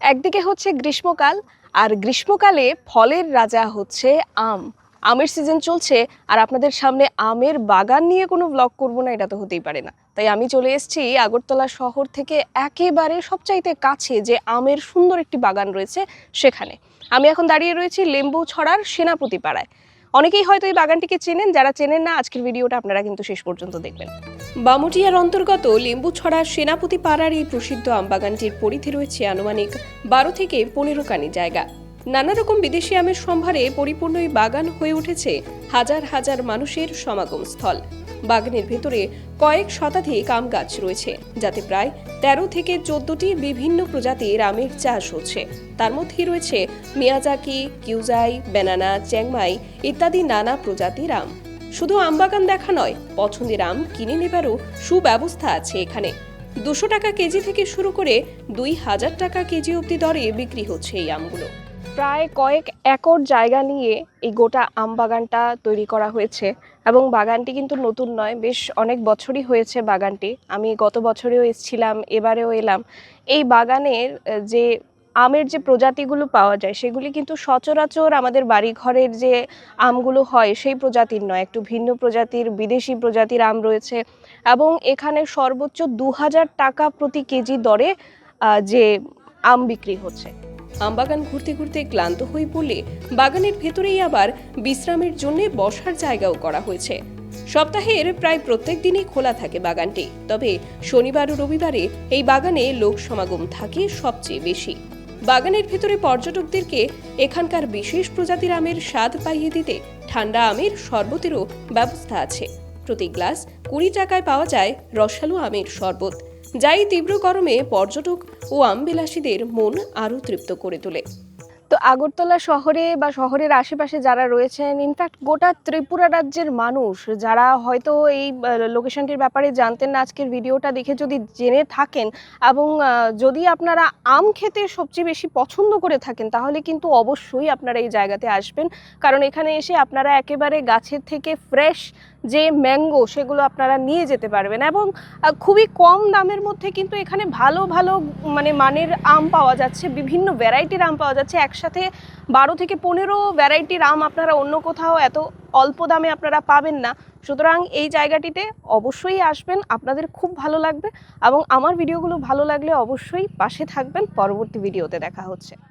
একদিকে হচ্ছে গ্রীষ্মকাল, আর গ্রীষ্মকালে ফলের রাজা হচ্ছে আম। আমের সিজন চলছে, আর আপনাদের সামনে আমের বাগান নিয়ে কোনো ব্লগ করব না, এটা তো হতেই পারে না। তাই আমি চলে এসেছি আগরতলা শহর থেকে একেবারে সবচাইতে কাছে যে আমের সুন্দর একটি বাগান রয়েছে সেখানে। আমি এখন দাঁড়িয়ে রয়েছি লেম্বুছড়ার সেনাপতি পাড়ায়। অনেকেই হয়তো এই বাগানটিকে চেনেন, যারা চেনেন না আজকের ভিডিওটা আপনারা কিন্তু শেষ পর্যন্ত দেখবেন। বামুটিয়ার অন্তর্গত লেম্বুছড়ার সেনাপতি পাড়ার এই প্রসিদ্ধ আমবাগানটির পরিধি রয়েছে আনুমানিক 12 থেকে 15 কানি জায়গা। নানা রকম বিদেশি আমের সম্ভারে পরিপূর্ণ এই বাগান হয়ে উঠেছে হাজার হাজার মানুষের সমাগম স্থল। বাগানের ভেতরে কয়েক শতাধিক আম গাছ রয়েছে, যাতে প্রায় 13 থেকে 14টি বিভিন্ন প্রজাতির আমের চাষ হচ্ছে। তার মধ্যেই রয়েছে মিয়াজাকি, কিউজাই, বেনানা, চ্যাংমাই ইত্যাদি নানা প্রজাতির আম। শুধু আমবাগান দেখা নয়, পছন্দের আম কিনে নেবারও সুব্যবস্থা আছে এখানে। 200 টাকা কেজি থেকে শুরু করে 2000 টাকা কেজি অবধি দরে বিক্রি হচ্ছে এই আমগুলো। প্রায় কয়েক একর জায়গা নিয়ে এই গোটা আম বাগানটা তৈরি করা হয়েছে, এবং বাগানটি কিন্তু নতুন নয়, বেশ অনেক বছরই হয়েছে বাগানটি। আমি গত বছরেও এসেছিলাম, এবারেও এলাম। এই বাগানের যে আমের যে প্রজাতিগুলো পাওয়া যায় সেগুলি কিন্তু সচরাচর আমাদের বাড়িঘরের যে আমগুলো হয় সেই প্রজাতির নয়, একটু ভিন্ন প্রজাতির বিদেশি প্রজাতির আম রয়েছে। এবং এখানে সর্বোচ্চ 2000 টাকা প্রতি কেজি দরে যে আম বিক্রি হচ্ছে। আমবাগান ঘুরতে ঘুরতে ক্লান্ত হয়ে পড়লে বাগানের ভেতরেই আবার বিশ্রামের জন্য বসার জায়গাও করা হয়েছে। সপ্তাহের প্রায় প্রত্যেক দিনই খোলা থাকে বাগানটি, তবে শনিবার ও রবিবারে এই বাগানে লোক সমাগম থাকে সবচেয়ে বেশি। বাগানের ভেতরে পর্যটকদেরকে এখানকার বিশেষ প্রজাতির আমের স্বাদ পাইয়ে দিতে ঠান্ডা আমের শরবতেরও ব্যবস্থা আছে। প্রতি গ্লাস 20 টাকায় পাওয়া যায় রসালো আমের শরবত, যাই তীব্র গরমে পর্যটক ও আমবিলাসীদের মন আরও তৃপ্ত করে তোলে। তো আগরতলা শহরে বা শহরের আশেপাশে যারা রয়েছেন, ইনফ্যাক্ট গোটা ত্রিপুরা রাজ্যের মানুষ যারা হয়তো এই লোকেশনটির ব্যাপারে জানতেন না, আজকের ভিডিওটা দেখে যদি জেনে থাকেন এবং যদি আপনারা আম খেতে সবচেয়ে বেশি পছন্দ করে থাকেন, তাহলে কিন্তু অবশ্যই আপনারা এই জায়গাতে আসবেন। কারণ এখানে এসে আপনারা একেবারে গাছের থেকে ফ্রেশ যে ম্যাঙ্গো সেগুলো আপনারা নিয়ে যেতে পারবেন, এবং খুবই কম দামের মধ্যে কিন্তু এখানে ভালো ভালো মানের আম পাওয়া যাচ্ছে, বিভিন্ন ভ্যারাইটির আম পাওয়া যাচ্ছে। একসাথে 12 থেকে 15 ভ্যারাইটির আম আপনারা অন্য কোথাও এত অল্প দামে আপনারা পাবেন না। সুতরাং এই জায়গাটিতে অবশ্যই আসবেন, আপনাদের খুব ভালো লাগবে। এবং আমার ভিডিওগুলো ভালো লাগলে অবশ্যই পাশে থাকবেন। পরবর্তী ভিডিওতে দেখা হচ্ছে।